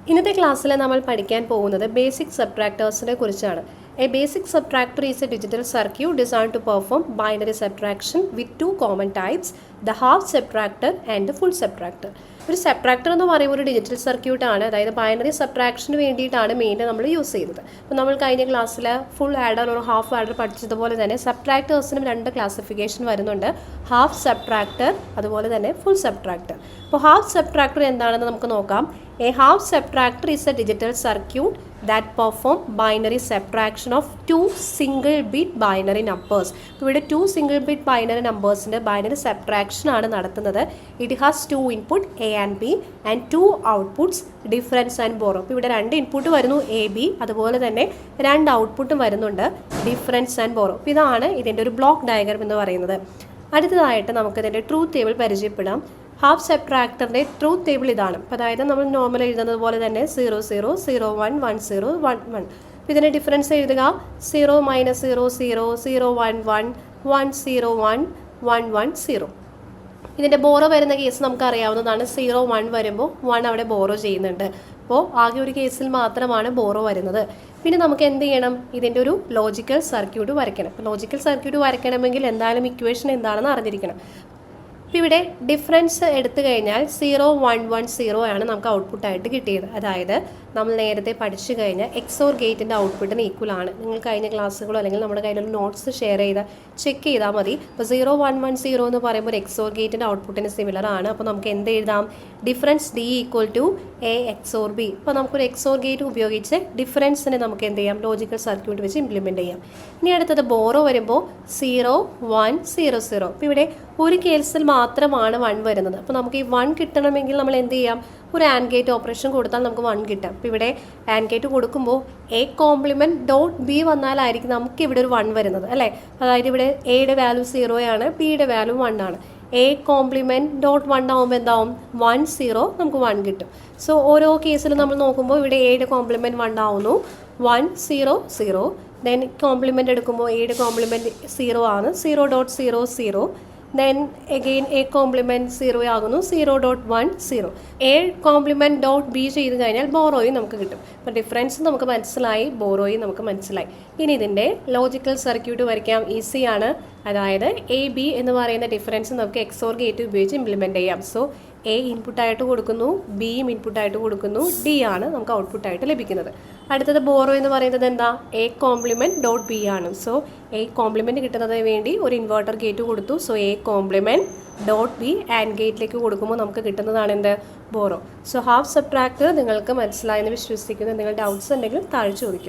ഇന്നത്തെ ക്ലാസ്സിൽ നമ്മൾ പഠിക്കാൻ പോകുന്നത് ബേസിക് സബ്ട്രാക്ടേഴ്സിനെ കുറിച്ചാണ്. A basic subtractor is a digital circuit designed to perform binary subtraction with two common types, the half subtractor and the full subtractor. ഒരു subtractor എന്ന് പറയുമ്പോൾ ഒരു ഡിജിറ്റൽ സർക്യൂട്ട് ആണ്, അതായത് ബൈനറി സബ്ട്രാക്ഷന് വേണ്ടിയിട്ടാണ് മെയിൻ നമ്മൾ യൂസ് ചെയ്യുന്നത്. അപ്പോൾ നമ്മൾ കഴിഞ്ഞ ക്ലാസ്സിൽ ഫുൾ ആഡർ ഒരു ഹാഫ് ആഡർ പഠിച്ചതുപോലെ തന്നെ സബ്ട്രാക്ടേഴ്സിനും രണ്ട് ക്ലാസിഫിക്കേഷൻ വരുന്നുണ്ട്, ഹാഫ് സബ്ട്രാക്ടർ അതുപോലെ തന്നെ ഫുൾ സബ്ട്രാക്ടർ. അപ്പോൾ ഹാഫ് സബ്ട്രാക്ടർ എന്താണെന്ന് നമുക്ക് നോക്കാം. A half subtractor is a digital circuit that perform binary subtraction of two single bit binary numbers. ഇവിടെ two single bit binary numbersന്റെ binary subtraction ആണ് നടത്തുന്നത്. It has two input A and B and two outputs difference and borrow. ഇവിടെ രണ്ട് input വരുന്നു A B, അതുപോലെ തന്നെ രണ്ട് ഔട്ട്പുട്ടും വരുന്നുണ്ട് ഡിഫറൻസ് ആൻഡ് ബോറോ. ഇതാണ് ഇതിൻ്റെ ഒരു ബ്ലോക്ക് ഡയഗ്രം എന്ന് പറയുന്നത്. അടുത്തതായിട്ട് നമുക്കിതിൻ്റെ ട്രൂത്ത് ടേബിൾ പരിചയപ്പെടാം. ഹാഫ് സബ്ട്രാക്ടറിൻ്റെ ട്രൂത്ത് ടേബിൾ ഇതാണ്. അപ്പോൾ അതായത് നമ്മൾ നോർമൽ എഴുതുന്നത് പോലെ തന്നെ 0 0 0 1 1 0 1 1. അപ്പോൾ ഇതിൻ്റെ ഡിഫറൻസ് എഴുതുക 0 -0 0 0 1 1 1 0 1 1 1 0. ഇതിൻ്റെ ബോറോ വരുന്ന കേസ് നമുക്ക് അറിയാവുന്നതാണ്. 0 1 വരുമ്പോൾ 1 അവിടെ ബോറോ ചെയ്യുന്നുണ്ട്. അപ്പോൾ ആകെ ഒരു കേസിൽ മാത്രമാണ് ബോറോ വരുന്നത്. പിന്നെ നമുക്ക് എന്ത് ചെയ്യണം, ഇതിൻ്റെ ഒരു ലോജിക്കൽ സർക്യൂട്ട് വരയ്ക്കണം. അപ്പോൾ ലോജിക്കൽ സർക്യൂട്ട് വരയ്ക്കണമെങ്കിൽ എന്തായാലും ഇക്വേഷൻ എന്താണെന്ന് അറിഞ്ഞിരിക്കണം. അപ്പോൾ ഇവിടെ ഡിഫറൻസ് എടുത്തു കഴിഞ്ഞാൽ 0 1 1 0 ആണ് നമുക്ക് ഔട്ട്പുട്ടായിട്ട് കിട്ടിയത്. അതായത് നമ്മൾ നേരത്തെ പഠിച്ചു കഴിഞ്ഞാൽ എക്സോർ ഗേറ്റിൻ്റെ ഔട്ട്പുട്ടിന് ഈക്വൽ ആണ്. നിങ്ങൾ കഴിഞ്ഞ ക്ലാസ്സുകളോ അല്ലെങ്കിൽ നമ്മുടെ കയ്യിലുള്ള നോട്ട്സ് ഷെയർ ചെയ്ത് ചെക്ക് ചെയ്താൽ മതി. അപ്പോൾ 0 1 1 0 എന്ന് പറയുമ്പോൾ എക്സോർ ഗേറ്റിൻ്റെ ഔട്ട്പുട്ടിന് സിമിലർ ആണ്. അപ്പോൾ നമുക്ക് എന്ത് എഴുതാം, difference D equal to A xor B. അപ്പോൾ നമുക്കൊരു എക്സോർ ഗേറ്റ് ഉപയോഗിച്ച് ഡിഫറൻസിനെ നമുക്ക് എന്ത് ചെയ്യാം, ലോജിക്കൽ സർക്യൂട്ട് വെച്ച് ഇംപ്ലിമെൻറ്റ് ചെയ്യാം. ഇനി അടുത്തത് ബോറോ വരുമ്പോൾ 0 1 0 0. അപ്പോൾ ഇവിടെ ഒരു കേസിൽ മാത്രമാണ് 1 വരുന്നത്. അപ്പോൾ നമുക്ക് ഈ 1 കിട്ടണമെങ്കിൽ നമ്മൾ എന്ത് ചെയ്യാം, ഒരു ആൻഡ് ഗേറ്റ് ഓപ്പറേഷൻ കൊടുത്താൽ നമുക്ക് 1 കിട്ടാം. അപ്പോൾ ഇവിടെ ആൻഡ് ഗേറ്റ് കൊടുക്കുമ്പോൾ എ കോംപ്ലിമെൻറ്റ് ഡോട്ട് ബി വന്നാലായിരിക്കും നമുക്ക് ഇവിടെ ഒരു 1 വരുന്നത്, അല്ലേ? അതായത് ഇവിടെ എയുടെ വാല്യൂ 0 ആണ്, ബിയുടെ വാല്യൂ 1 ആണ്. എ കോംപ്ലിമെൻറ്റ് ഡോട്ട് 1 ആകുമ്പോൾ എന്താവും, 1 0 നമുക്ക് 1 കിട്ടും. സോ ഓരോ കേസിലും നമ്മൾ നോക്കുമ്പോൾ ഇവിടെ എയുടെ കോംപ്ലിമെൻറ്റ് 1 ആവുന്നു, 1 0 0. ദെൻ കോംപ്ലിമെൻറ്റ് എടുക്കുമ്പോൾ എയുടെ കോംപ്ലിമെൻറ്റ് 0 ആണ്, 0.0 0. then again a complement 0 ആകുന്നു, 0.1 0. എ കോംപ്ലിമെൻറ്റ് ഡോട്ട് ബി ചെയ്ത് കഴിഞ്ഞാൽ ബോറോയും നമുക്ക് കിട്ടും. അപ്പോൾ ഡിഫറൻസ് നമുക്ക് മനസ്സിലായി, ബോറോയും നമുക്ക് മനസ്സിലായി. ഇനി ഇതിൻ്റെ ലോജിക്കൽ സർക്യൂട്ട് വരയ്ക്കാം, ഈസി ആണ്. അതായത് എ ബി എന്ന് പറയുന്ന ഡിഫറൻസ് നമുക്ക് എക്സോർ ഗേറ്റ് ഉപയോഗിച്ച് ഇംപ്ലിമെൻറ്റ് ചെയ്യാം. സോ എ ഇൻപുട്ടായിട്ട് കൊടുക്കുന്നു, ബിയും ഇൻപുട്ടായിട്ട് കൊടുക്കുന്നു, ഡി ആണ് നമുക്ക് ഔട്ട്പുട്ടായിട്ട് ലഭിക്കുന്നത്. അടുത്തത് ബോറോ എന്ന് പറയുന്നത് എന്താ, എ കോംപ്ലിമെൻറ്റ് ഡോട്ട് ബി ആണ്. സോ എ കോംപ്ലിമെൻറ്റ് കിട്ടുന്നതിന് വേണ്ടി ഒരു ഇൻവെർട്ടർ ഗേറ്റ് കൊടുത്തു. So A compliment dot B and ഗേറ്റിലേക്ക് കൊടുക്കുമ്പോൾ നമുക്ക് കിട്ടുന്നതാണ് എന്ത്, ബോറോ. സോ ഹാഫ് സബ്ട്രാക്ടർ നിങ്ങൾക്ക് മനസ്സിലായെന്ന് വിശ്വസിക്കുന്നു. നിങ്ങൾ ഡൗട്ട്സ് ഉണ്ടെങ്കിൽ താഴെ ചോദിക്കാം.